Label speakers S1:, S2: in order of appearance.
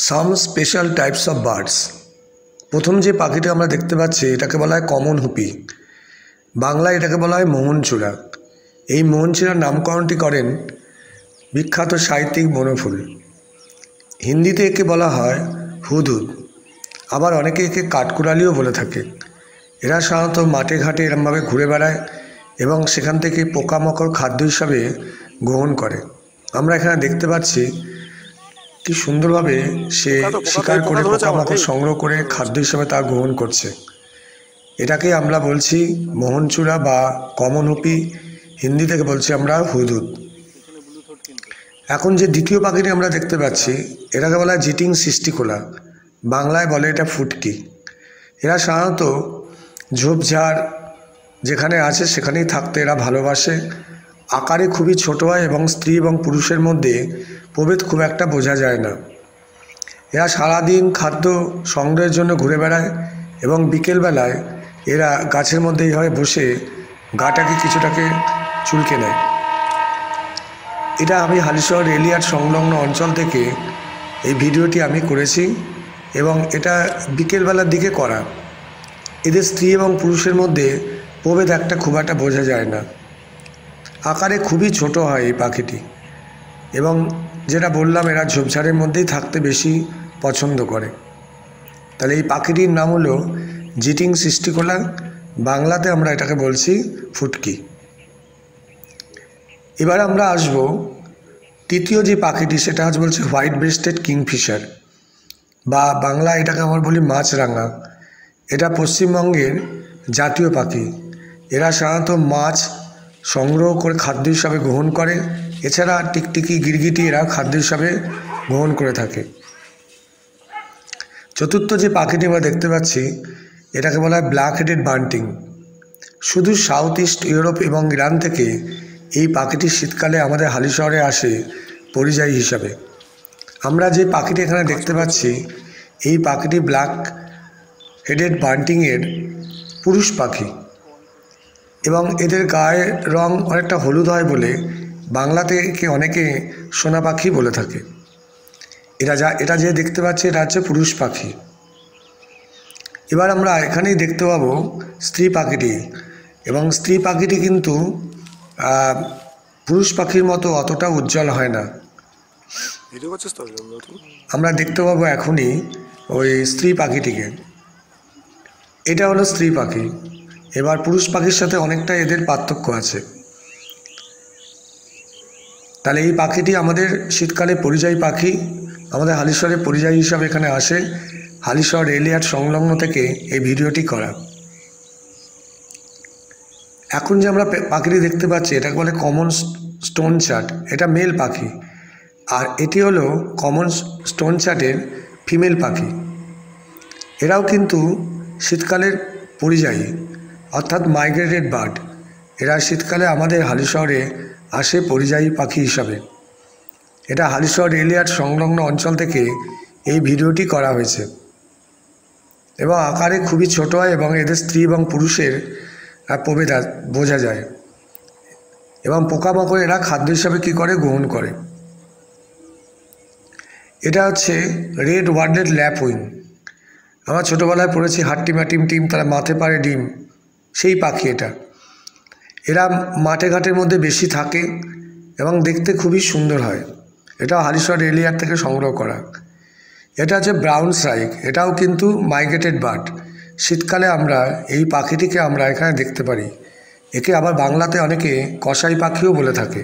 S1: Some special types of birds. প্রথম যে পাখিটা আমরা দেখতে পাচ্ছি এটাকে বলা হয় কমন হুপি। বাংলায় এটাকে বলা হয় মোহনচূড়া। এই মোহনচূড়ার নামকরণটি করেন বিখ্যাত সাহিত্যিক বনফুল। হিন্দিতে একে বলা হয় হুদহুদ, আবার অনেকে একে কাঠকুড়ালিও বলে থাকে। এরা সাধারণত মাঠে ঘাটে এরমভাবে ঘুরে বেড়ায় এবং সেখান থেকে পোকামাকড় খাদ্য হিসাবে গ্রহণ করে। আমরা এখানে দেখতে পাচ্ছি কি সুন্দরভাবে সে শিকার করে পোকামাকড় সংগ্রহ করে খাদ্য হিসাবে তা গ্রহণ করছে। এটাকে আমরা বলছি মোহনচূড়া বা কমন হুপি, হিন্দি থেকে বলছি আমরা হুদহুদ। এখন যে দ্বিতীয় পাখিটি আমরা দেখতে পাচ্ছি এটাকে বলা হয় জিটিং সিস্টিকোলা, বাংলায় বলে এটা ফুটকি। এরা সাধারণত ঝোপঝাড় যেখানে আছে সেখানেই থাকতে এরা ভালোবাসে। আকারে খুবই ছোট হয় এবং স্ত্রী এবং পুরুষের মধ্যে প্রভেদ খুব একটা বোঝা যায় না। এরা সারাদিন খাদ্য সংগ্রহের জন্য ঘুরে বেড়ায় এবং বিকেলবেলায় এরা গাছের মধ্যে এইভাবে বসে গাটাকে কিছুটাকে চুলকে নেয়। এটা আমি হালিশহর রেলিয়ার্ড সংলগ্ন অঞ্চল থেকে এই ভিডিওটি আমি করেছি এবং এটা বিকেলবেলার দিকে করা। এদের স্ত্রী এবং পুরুষের মধ্যে প্রভেদ একটা খুব একটা বোঝা যায় না। আকারে খুবই ছোট হয় এই পাখিটি এবং যেটা বললাম এরা ঝোপঝাড়ের মধ্যেই থাকতে বেশি পছন্দ করে। তাহলে এই পাখিটির নাম হলো জিটিং সিস্টিকোলা, বাংলাতে আমরা এটাকে বলছি ফুটকি। এবার আমরা আসব তৃতীয় যে পাখিটি, সেটা আজ বলছে হোয়াইট ব্রেস্টেড কিংফিশার বা বাংলা এটাকে আমরা বলি মাছরাঙা। এটা পশ্চিমবঙ্গের জাতীয় পাখি। এরা সাধারণত মাছ সংগ্রহ করে খাদ্য হিসাবে গ্রহণ করে। এছাড়া টিকটিকি, গিরগিটি এরা খাদ্য হিসাবে গ্রহণ করে থাকে। চতুর্থ যে পাখিটি আমরা দেখতে পাচ্ছি এটাকে বলা হয় ব্ল্যাক হেডেড বান্টিং। শুধু সাউথ ইস্ট ইউরোপ এবং ইরান থেকে এই পাখিটি শীতকালে আমাদের হালিশহরে আসে পরিযায়ী হিসাবে। আমরা যে পাখিটি এখানে দেখতে পাচ্ছি এই পাখিটি ব্ল্যাক হেডেড বান্টিংয়ের পুরুষ পাখি এবং এদের গায়ের রং অনেকটা হলুদ হয় বলে বাংলাতে একে অনেকে সোনা পাখি বলে থাকে। এটা যে দেখতে পাচ্ছি এটা হচ্ছে পুরুষ পাখি। এবার আমরা এখানেই দেখতে পাবো স্ত্রী পাখিটি, এবং স্ত্রী পাখিটি কিন্তু পুরুষ পাখির মতো অতটা উজ্জ্বল হয় না। আমরা দেখতে পাবো এখনই ওই স্ত্রী পাখিটিকে। এটা হলো স্ত্রী পাখি। এবার পুরুষ পাখির সাথে অনেকটা এদের পার্থক্য আছে। তাহলে এই পাখিটি আমাদের শীতকালে পরিযায়ী পাখি, আমাদের হালিশহরে পরিযায়ী হিসাবে এখানে আসে। হালিশহর রেলিয়ার্ড সংলগ্ন থেকে এই ভিডিওটি করা। এখন যে আমরা পাখিটি দেখতে পাচ্ছি এটাকে বলে কমন স্টোন চাট। এটা মেল পাখি, আর এটি হলো কমন স্টোন চাটের ফিমেল পাখি। এরাও কিন্তু শীতকালের পরিযায়ী অর্থাৎ মাইগ্রেটেড বার্ড। এরা শীতকালে আমাদের হালিশহরে আসে পরিযায়ী পাখি হিসাবে। এটা হালিশহর রেলিয়ার্ড সংলগ্ন অঞ্চল থেকে এই ভিডিওটি করা হয়েছে এবং আকারে খুবই ছোট হয় এবং এদের স্ত্রী এবং পুরুষের প্রভেদ বোঝা যায় এবং পোকামাকড় এরা খাদ্য হিসাবে কী করে গ্রহণ করে। এটা হচ্ছে রেড ওয়ার্ডেড ল্যাপউইং। আমরা ছোটোবেলায় পড়েছি হাট্টিমা টিম টিম তারা মাঠে পারে ডিম, সেই পাখি এটা। এরা মাঠে ঘাটের মধ্যে বেশি থাকে এবং দেখতে খুবই সুন্দর হয়। এটাও হালিশহর রেলিয়ার্ড থেকে সংগ্রহ করা। এটা হচ্ছে ব্রাউন স্ট্রাইক। এটাও কিন্তু মাইগ্রেটেড বার্ড। শীতকালে আমরা এই পাখিটিকে আমরা এখানে দেখতে পারি। একে আবার বাংলাতে অনেকে কসাই পাখিও বলে থাকে।